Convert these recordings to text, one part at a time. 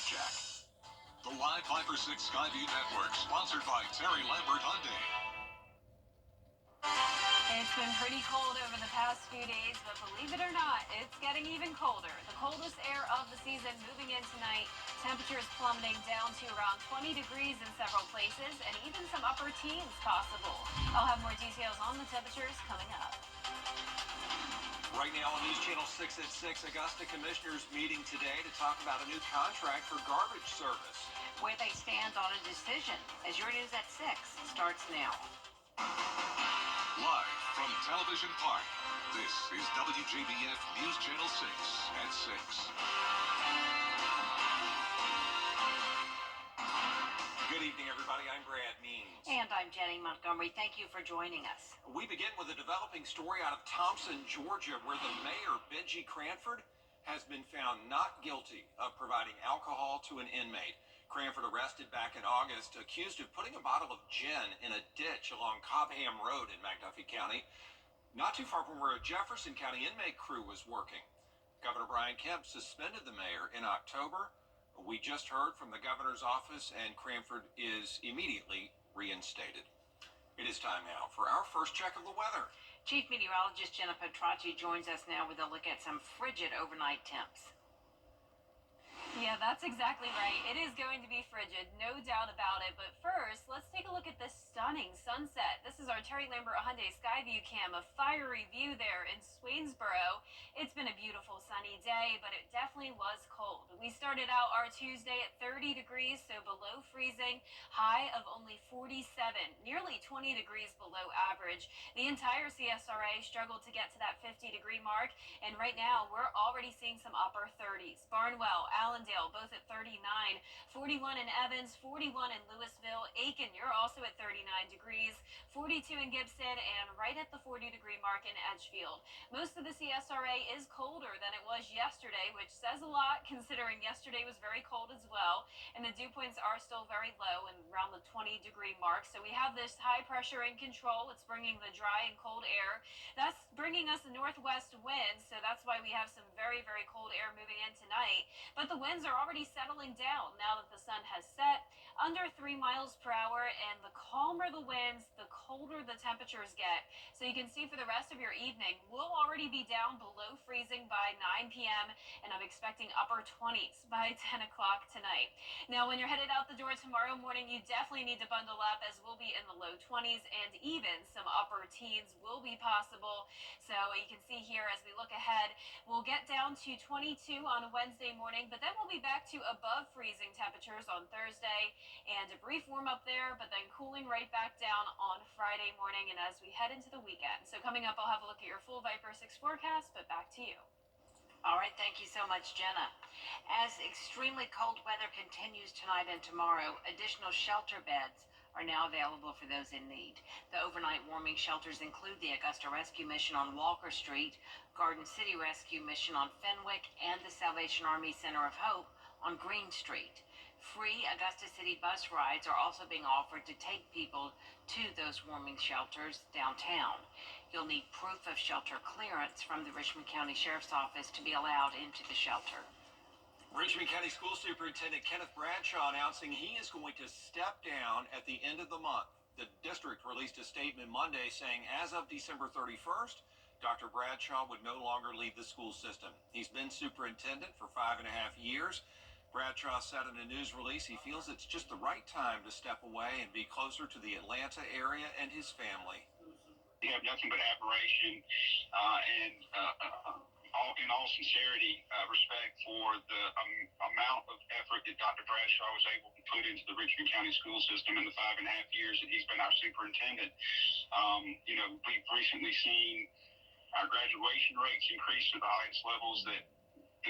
Jack. The Live 5 for 6 Skyview Network, sponsored by Terry Lambert Hyundai. It's been pretty cold over the past few days, but believe it or not, it's getting even colder. The coldest air of the season moving in tonight. Temperatures plummeting down to around 20 degrees in several places, and even some upper teens possible. I'll have more details on the temperatures coming up. Right now on News Channel 6 at 6, Augusta Commissioners meeting today to talk about a new contract for garbage service. Where they stand on a decision, as your News at 6 starts now. Live from Television Park, this is WJBF News Channel 6 at 6. Good evening, everybody. I'm Brad Means. And I'm Jenny Montgomery. Thank you for joining us. We begin with a developing story out of Thompson, Georgia, where the mayor, Benji Cranford, has been found not guilty of providing alcohol to an inmate. Cranford arrested back in August, accused of putting a bottle of gin in a ditch along Cobham Road in McDuffie County, not too far from where a Jefferson County inmate crew was working. Governor Brian Kemp suspended the mayor in October. We just heard from the governor's office, and Cranford is immediately reinstated. It is time now for our first check of the weather. Chief Meteorologist Jenna Petracci joins us now with a look at some frigid overnight temps. Yeah, that's exactly right. It is going to be frigid, no doubt about it. But first, let's take a look at this stunning sunset. This is our Terry Lambert Hyundai Skyview cam, a fiery view there in Swainsboro. It's been a beautiful sunny day, but it definitely was cold. We started out our Tuesday at 30 degrees, so below freezing, high of only 47, nearly 20 degrees below average. The entire CSRA struggled to get to that 50-degree mark, and right now we're already seeing some upper 30s. Barnwell, Allendale, both at 39, 41 in Evans, 41 in Louisville. Aiken, you're also at 39 degrees, 42 in Gibson, and right at the 40-degree mark in Edgefield. Most of the CSRA is colder than it was yesterday, which says a lot considering yesterday was very cold as well, and the dew points are still very low and around the 20-degree mark. So we have this high pressure in control. It's bringing the dry and cold air. That's bringing us a northwest wind, so that's why we have some very, very cold air moving in tonight. But the winds are already settling down now that the sun has set, under 3 miles per hour, and the calmer the winds, the colder the temperatures get. So you can see for the rest of your evening, we'll already be down below freezing by 9 p.m., and I'm expecting upper 20s by 10 o'clock tonight. Now, when you're headed out the door tomorrow morning, you definitely need to bundle up, as we'll be in the low 20s, and even some upper teens will be possible. So you can see here as we look ahead, we'll get down to 22 on Wednesday morning, but then we'll be back to above freezing temperatures on Thursday, and a brief warm up there, but then cooling right back down on Friday morning and as we head into the weekend. So coming up, I'll have a look at your full Viper 6 forecast, but back to you. All right, thank you so much, Jenna. As extremely cold weather continues tonight and tomorrow, additional shelter beds are now available for those in need. The overnight warming shelters include the Augusta Rescue Mission on Walker Street, Garden City Rescue Mission on Fenwick, and the Salvation Army Center of Hope on Green Street. Free Augusta City bus rides are also being offered to take people to those warming shelters downtown. You'll need proof of shelter clearance from the Richmond County Sheriff's Office to be allowed into the shelter. Richmond County School Superintendent Kenneth Bradshaw announcing he is going to step down at the end of the month. The district released a statement Monday saying as of December 31st, Dr. Bradshaw would no longer lead the school system. He's been superintendent for 5.5 years. Bradshaw said in a news release he feels it's just the right time to step away and be closer to the Atlanta area and his family. We have nothing but admiration and in all sincerity, respect for the amount of effort that Dr. Bradshaw was able to put into the Richmond County school system in the 5.5 years that he's been our superintendent. We've recently seen our graduation rates increase to the highest levels that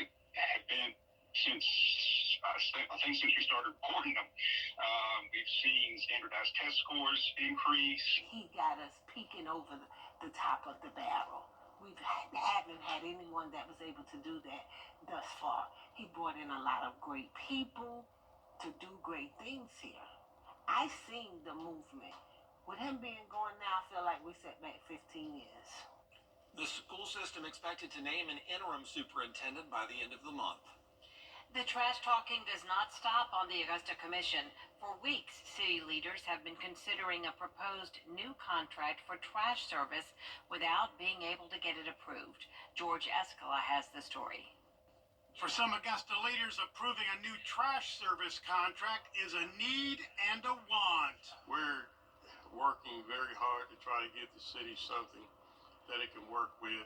have been since since we started reporting them. We've seen standardized test scores increase. He got us peeking over the top of the barrel. We haven't had anyone that was able to do that thus far. He brought in a lot of great people to do great things here. I seen the movement. With him being gone now, I feel like we set back 15 years. The school system expected to name an interim superintendent by the end of the month. The trash talking does not stop on the Augusta Commission. For weeks, city leaders have been considering a proposed new contract for trash service without being able to get it approved. George Escala has the story. For some Augusta leaders, approving a new trash service contract is a need and a want. We're working very hard to try to get the city something that it can work with.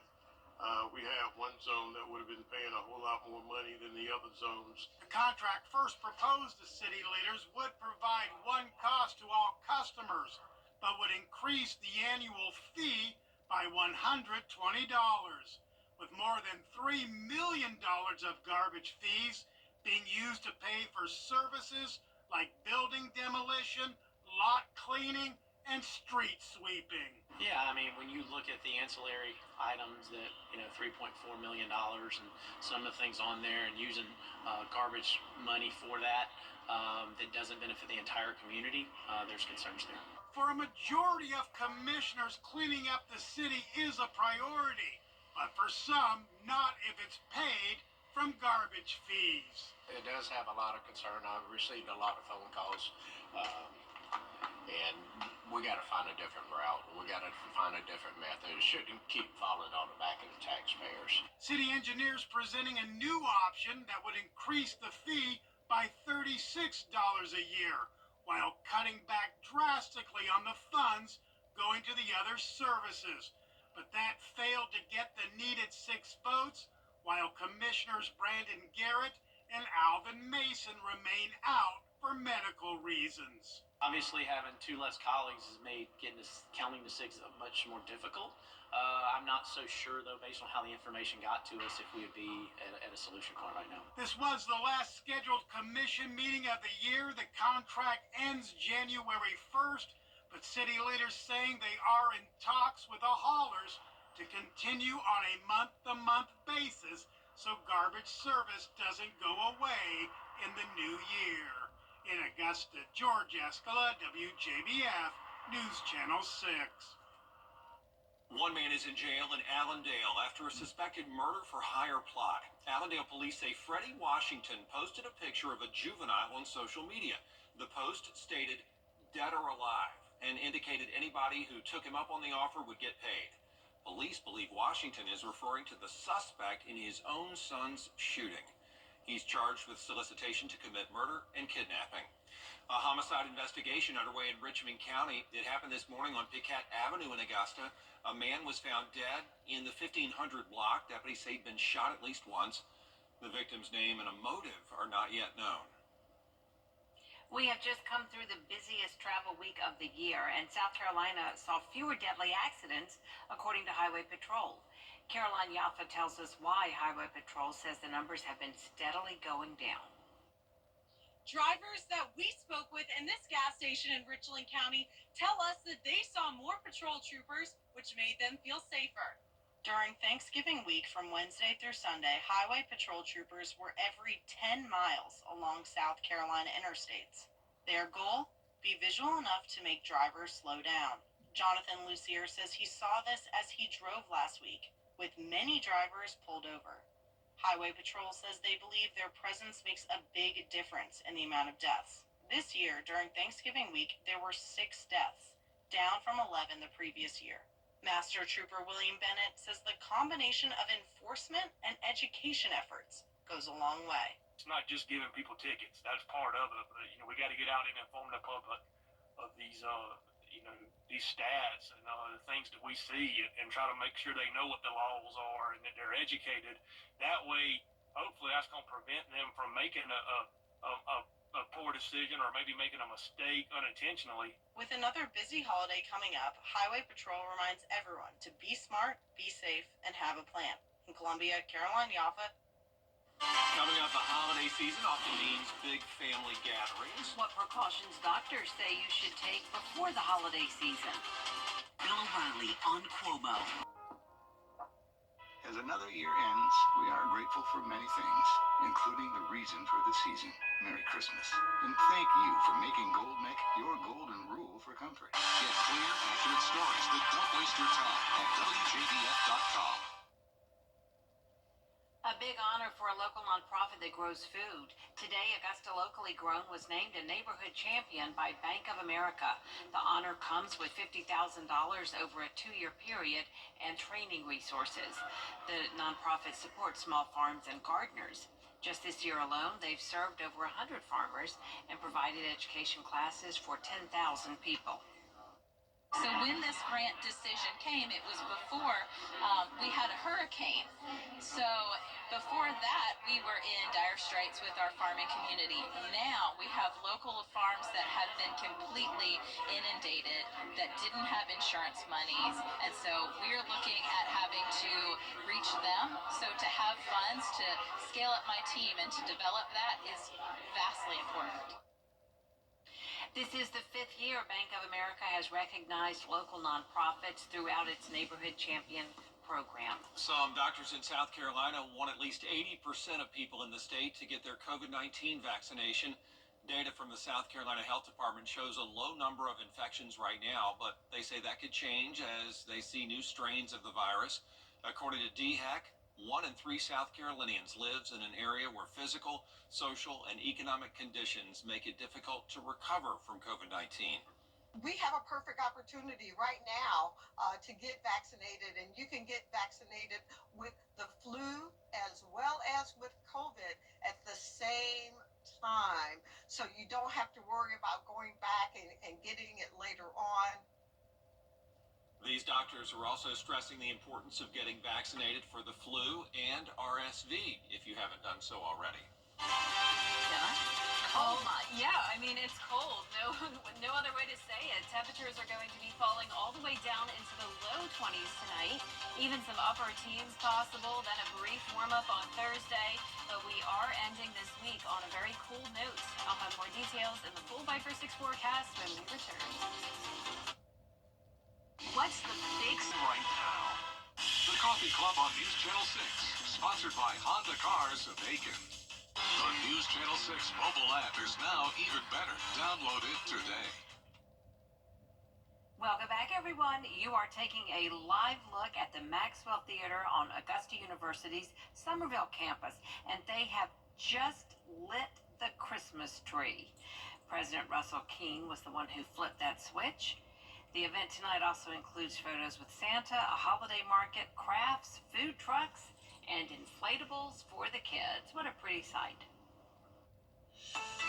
We have one zone that would have been paying a whole lot more money than the other zones. The contract first proposed to city leaders would provide one cost to all customers, but would increase the annual fee by $120. With more than $3 million of garbage fees being used to pay for services like building demolition, lot cleaning, and street sweeping. Yeah, I mean, when you look at the ancillary items that, $3.4 million and some of the things on there and using garbage money for that, that doesn't benefit the entire community, there's concerns there. For a majority of commissioners, cleaning up the city is a priority, but for some, not if it's paid from garbage fees. It does have a lot of concern. I've received a lot of phone calls, and we got to find a different route. We got to find a different method. It shouldn't keep falling on the back of the taxpayers. City engineers presenting a new option that would increase the fee by $36 a year, while cutting back drastically on the funds going to the other services. But that failed to get the needed 6 votes, while Commissioners Brandon Garrett and Alvin Mason remain out for medical reasons. Obviously, having 2 less colleagues has made counting to 6 much more difficult. I'm not so sure, though, based on how the information got to us, if we would be at a solution point right now. This was the last scheduled commission meeting of the year. The contract ends January 1st, but city leaders saying they are in talks with the haulers to continue on a month-to-month basis so garbage service doesn't go away in the new year. In Augusta, George Escala, WJBF, News Channel 6. One man is in jail in Allendale after a suspected murder for hire plot. Allendale police say Freddie Washington posted a picture of a juvenile on social media. The post stated, "Dead or alive," and indicated anybody who took him up on the offer would get paid. Police believe Washington is referring to the suspect in his own son's shooting. He's charged with solicitation to commit murder and kidnapping. A homicide investigation underway in Richmond County. It happened this morning on Piquette Avenue in Augusta. A man was found dead in the 1500 block. Deputies say he'd been shot at least once. The victim's name and a motive are not yet known. We have just come through the busiest travel week of the year, and South Carolina saw fewer deadly accidents, according to Highway Patrol. Caroline Yaffa tells us why Highway Patrol says the numbers have been steadily going down. Drivers that we spoke with in this gas station in Richland County tell us that they saw more patrol troopers, which made them feel safer. During Thanksgiving week from Wednesday through Sunday, Highway Patrol troopers were every 10 miles along South Carolina interstates. Their goal? Be visual enough to make drivers slow down. Jonathan Lucier says he saw this as he drove last week, with many drivers pulled over. Highway Patrol says they believe their presence makes a big difference in the amount of deaths. This year, during Thanksgiving week, there were 6 deaths, down from 11 the previous year. Master Trooper William Bennett says the combination of enforcement and education efforts goes a long way. It's not just giving people tickets. That's part of it. But, we got to get out and inform the public of these, these stats and the things that we see and try to make sure they know what the laws are and that they're educated. That way, hopefully that's going to prevent them from making a poor decision or maybe making a mistake unintentionally. With another busy holiday coming up, Highway Patrol reminds everyone to be smart, be safe, and have a plan. In Columbia, Caroline Yaffa. Coming up, the holiday season often means big family gatherings. What precautions doctors say you should take before the holiday season. Bill O'Reilly on Cuomo. As another year ends, we are grateful for many things, including the reason for the season. Merry Christmas. And thank you for making Gold Mech your golden rule for comfort. Get clear, accurate stories that don't waste your time at WJBF.com. A big honor for a local nonprofit that grows food. Today, Augusta Locally Grown was named a neighborhood champion by Bank of America. The honor comes with $50,000 over a 2-year period and training resources. The nonprofit supports small farms and gardeners. Just this year alone, they've served over 100 farmers and provided education classes for 10,000 people. So when this grant decision came, it was before we had a hurricane. So before that, we were in dire straits with our farming community. Now we have local farms that have been completely inundated, that didn't have insurance monies. And so we're looking at having to reach them. So to have funds to scale up my team and to develop that is vastly important. This is the 5th year Bank of America has recognized local nonprofits throughout its Neighborhood Champion program. Some doctors in South Carolina want at least 80% of people in the state to get their COVID-19 vaccination. Data from the South Carolina Health Department shows a low number of infections right now, but they say that could change as they see new strains of the virus. According to DHEC, 1 in 3 South Carolinians lives in an area where physical, social, and economic conditions make it difficult to recover from COVID-19. We have a perfect opportunity right now to get vaccinated, and you can get vaccinated with the flu as well as with COVID at the same time. So you don't have to worry about going back and getting it later on. These doctors are also stressing the importance of getting vaccinated for the flu and RSV if you haven't done so already. Oh, yeah, I mean, it's cold. No other way to say it. Temperatures are going to be falling all the way down into the low 20s tonight. Even some upper teens possible, then a brief warm-up on Thursday. But we are ending this week on a very cool note. I'll have more details in the full Viper 6 forecast when we return. What's the big right now? The Coffee Club on News Channel 6, sponsored by Honda Cars of Aiken. The News Channel 6 mobile app is now even better. Download it today. Welcome back, everyone. You are taking a live look at the Maxwell Theater on Augusta University's Somerville campus, and they have just lit the Christmas tree. President Russell King was the one who flipped that switch. The event tonight also includes photos with Santa, a holiday market, crafts, food trucks, and inflatables for the kids. What a pretty sight.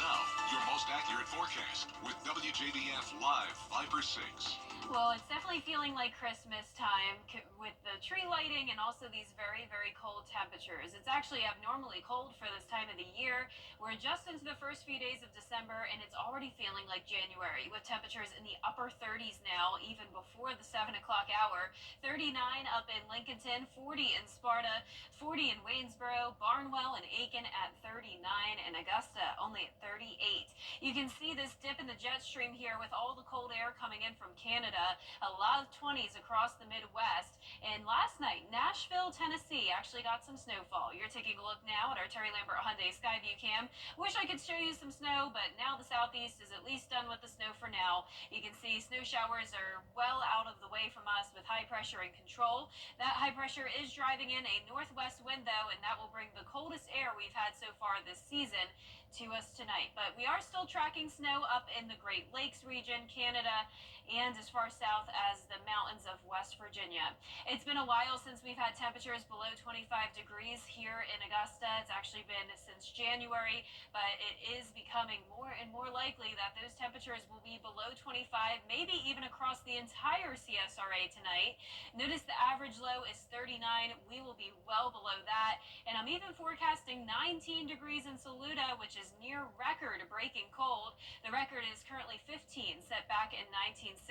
Now, your most accurate forecast with WJBF Live Viper 6. Well, it's definitely feeling like Christmas time with the tree lighting and also these very, very cold temperatures. It's actually abnormally cold for this time of the year. We're just into the first few days of December, and it's already feeling like January with temperatures in the upper 30s now, even before the 7 o'clock hour. 39 up in Lincolnton, 40 in Sparta, 40 in Waynesboro, Barnwell and Aiken at 39, and Augusta only at 38. You can see this dip in the jet stream here with all the cold air coming in from Canada. A lot of 20s across the Midwest. And last night, Nashville, Tennessee actually got some snowfall. You're taking a look now at our Terry Lambert Hyundai Skyview cam. Wish I could show you some snow, but now the southeast is at least done with the snow for now. You can see snow showers are well out of the way from us with high pressure in control. That high pressure is driving in a northwest wind, though, and that will bring the coldest air we've had so far this season to us tonight. But we are still tracking snow up in the Great Lakes region, Canada, and as far south as the mountains of West Virginia. It's been a while since we've had temperatures below 25 degrees here in Augusta. It's actually been since January, but it is becoming more and more likely that those temperatures will be below 25, maybe even across the entire CSRA tonight. Notice the average low is 39. We will be well below that, and I'm even forecasting 19 degrees in Saluda, which is near record-breaking cold. The record is currently 15, set back in 1960.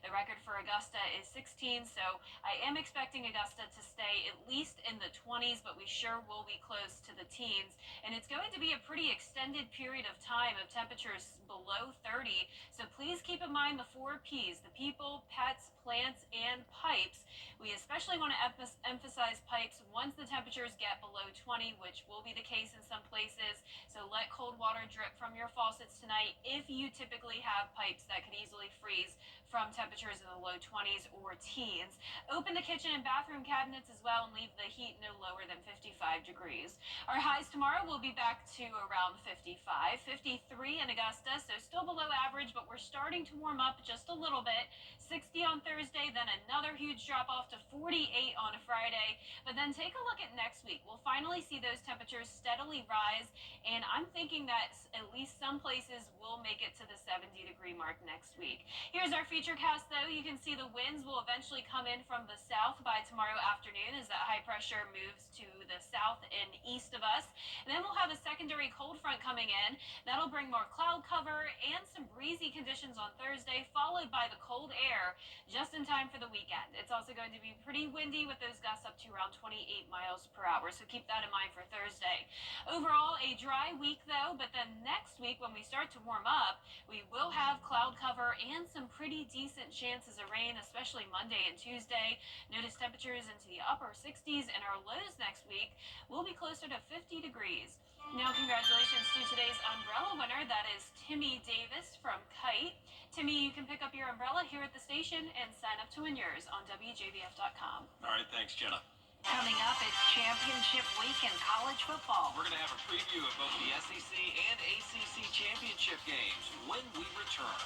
The record for Augusta is 16, so I am expecting Augusta to stay at least in the 20s, but we sure will be close to the teens. And it's going to be a pretty extended period of time of temperatures below 30, so please keep in mind the 4 Ps, the people, pets, plants, and pipes. We especially want to emphasize pipes once the temperatures get below 20, which will be the case in some places. So let cold water drip from your faucets tonight if you typically have pipes that could easily freeze from temperatures in the low 20s or teens. Open the kitchen and bathroom cabinets as well and leave the heat no lower than 55 degrees. Our highs tomorrow will be back to around 55, 53 in Augusta, so still below average, but we're starting to warm up just a little bit. 60 on Thursday, then another huge drop off to 48 on Friday. But then take a look at next week. We'll finally see those temperatures steadily rise, and I'm thinking that at least some places will make it to the 70-degree mark next week. Here's our futurecast, though. You can see the winds will eventually come in from the south by tomorrow afternoon as that high pressure moves to the south and east of us. And then we'll have a secondary cold front coming in. That'll bring more cloud cover and some breezy conditions on Thursday, followed by the cold air just in time for the weekend. It's also going to be pretty windy with those gusts up to around 28 miles per hour, so keep that in mind for Thursday. Overall, a dry week, though, but then next week when we start to warm up, we will have cloud cover and some pretty decent chances of rain, especially Monday and Tuesday. Notice temperatures into the upper 60s, and our lows next week will be closer to 50 degrees. Now, congratulations to today's umbrella winner. That is Timmy Davis from Kite. Timmy, you can pick up your umbrella here at the station and sign up to win yours on WJBF.com. All right, thanks, Jenna. Coming up, it's championship week in college football. We're going to have a preview of both the SEC and ACC championship games when we return.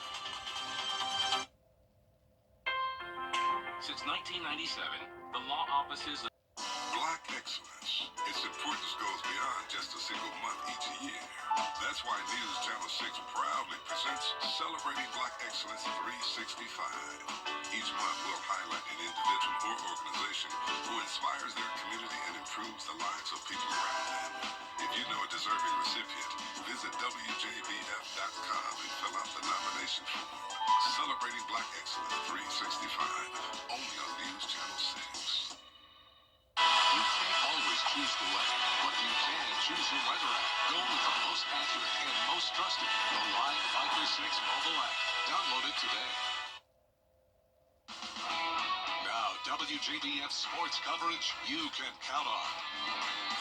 Since 1997, the law offices of Black excellence. Its importance goes beyond just a single month each year. That's why News Channel 6 proudly presents Celebrating Black Excellence 365. Each month we'll highlight an individual or organization who inspires their community and improves the lives of people around them. If you know a deserving recipient, visit WJBF.com and fill out the nomination form. Celebrating Black Excellence 365, only on News Channel 6. You can't always choose the weather, but you can choose your weather app. Go with the most accurate and most trusted, the Live Fighter 6 mobile app. Download it today. Now, WJBF sports coverage you can count on.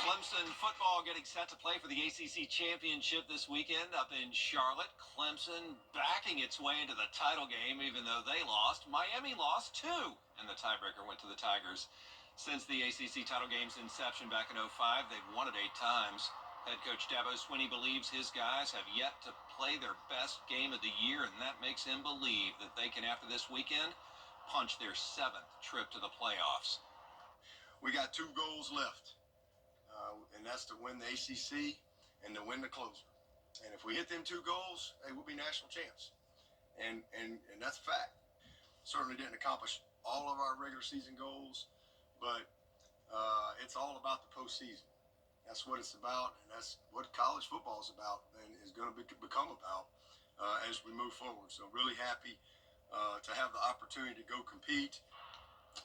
Clemson football getting set to play for the ACC championship this weekend up in Charlotte. Clemson backing its way into the title game, even though they lost. Miami lost too, and the tiebreaker went to the Tigers. Since the ACC title game's inception back in 2005, they've won it 8 times. Head coach Dabo Swinney believes his guys have yet to play their best game of the year, and that makes him believe that they can, after this weekend, punch their 7th trip to the playoffs. We got 2 goals left, and that's to win the ACC and to win the closer. And if we hit them 2 goals, hey, we'll be national champs. And that's a fact. Certainly didn't accomplish all of our regular season goals, but it's all about the postseason. That's what it's about, and that's what college football is about and is going to become about as we move forward. So really happy to have the opportunity to go compete.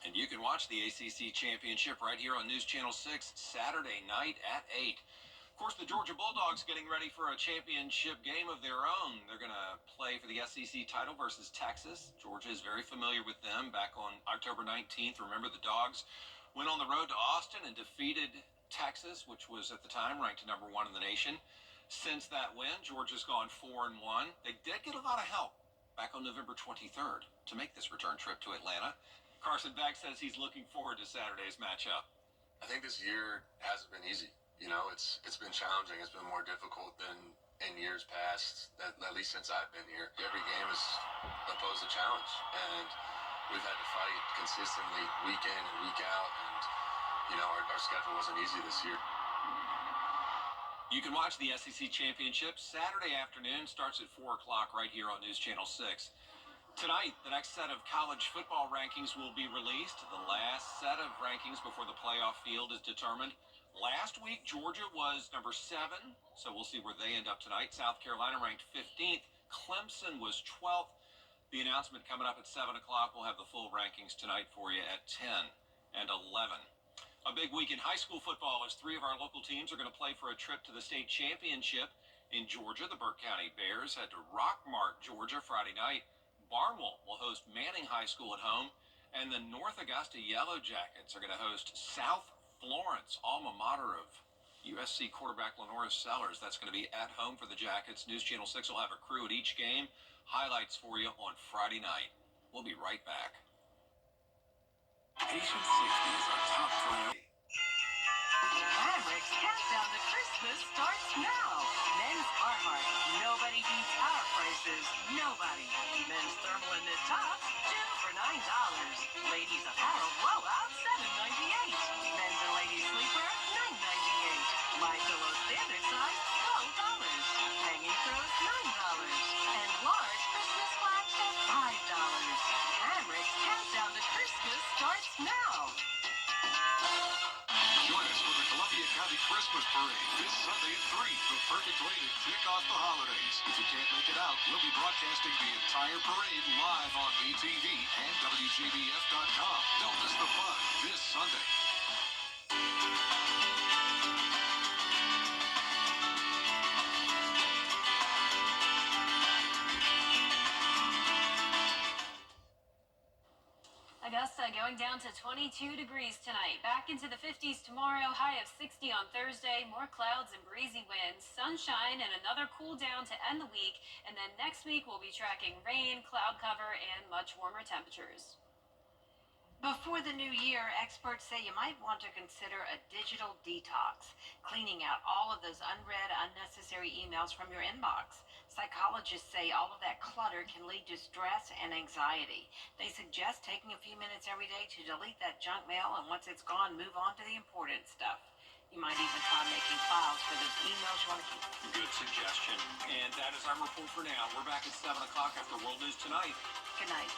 And you can watch the ACC championship right here on News Channel 6 Saturday night at 8. Of course, the Georgia Bulldogs getting ready for a championship game of their own. They're going to play for the SEC title versus Texas. Georgia is very familiar with them. Back on October 19th, remember the Dogs went on the road to Austin and defeated Texas, which was at the time ranked number 1 in the nation. Since that win, Georgia's gone 4-1. They did get a lot of help back on November 23rd to make this return trip to Atlanta. Carson Beck says he's looking forward to Saturday's matchup. I think this year hasn't been easy. You know, it's been challenging. It's been more difficult than in years past, at least since I've been here. Every game has posed a challenge, and we've had to fight consistently week in and week out, and, you know, our schedule wasn't easy this year. You can watch the SEC Championship Saturday afternoon. Starts at 4 o'clock right here on News Channel 6. Tonight, the next set of college football rankings will be released. The last set of rankings before the playoff field is determined. Last week, Georgia was number 7, so we'll see where they end up tonight. South Carolina ranked 15th. Clemson was 12th. The announcement coming up at 7 o'clock. We'll have the full rankings tonight for you at 10 and 11. A big week in high school football as 3 of our local teams are going to play for a trip to the state championship in Georgia. The Burke County Bears head to Rockmart, Georgia, Friday night. Barnwell will host Manning High School at home, and the North Augusta Yellow Jackets are going to host South Florence, alma mater of USC quarterback Lenora Sellers, that's going to be at home for the Jackets. News Channel 6 will have a crew at each game. Highlights for you on Friday night. We'll be right back. Patient safety is our top priority. Maverick's countdown to Christmas starts now. Men's Carhartt, nobody beats our prices. Nobody. Men's thermal and knit tops, 2 for $9. Ladies apparel blowout, $7.98. Men's and ladies sleepwear, $9.98. My Pillow standard size, $12. Hanging throws, $9. And large Christmas flags, $5. Maverick's countdown to Christmas starts now. Join us for the Columbia County Christmas Parade this Sunday at 3, the perfect way to kick off the holidays. If you can't make it out, we'll be broadcasting the entire parade live on VTV and WJBF.com. Don't miss the fun this Sunday. Augusta going down to 22 degrees tonight. Back into the 50s tomorrow. High of 60 on Thursday. More clouds and breezy winds. Sunshine and another cool down to end the week. And then next week we'll be tracking rain, cloud cover, and much warmer temperatures. Before the new year, experts say you might want to consider a digital detox, cleaning out all of those unread, unnecessary emails from your inbox. Psychologists say all of that clutter can lead to stress and anxiety. They suggest taking a few minutes every day to delete that junk mail, and once it's gone, move on to the important stuff. You might even try making files for those emails you want to keep. Good suggestion. And that is our report for now. We're back at 7 o'clock after World News Tonight. Good night.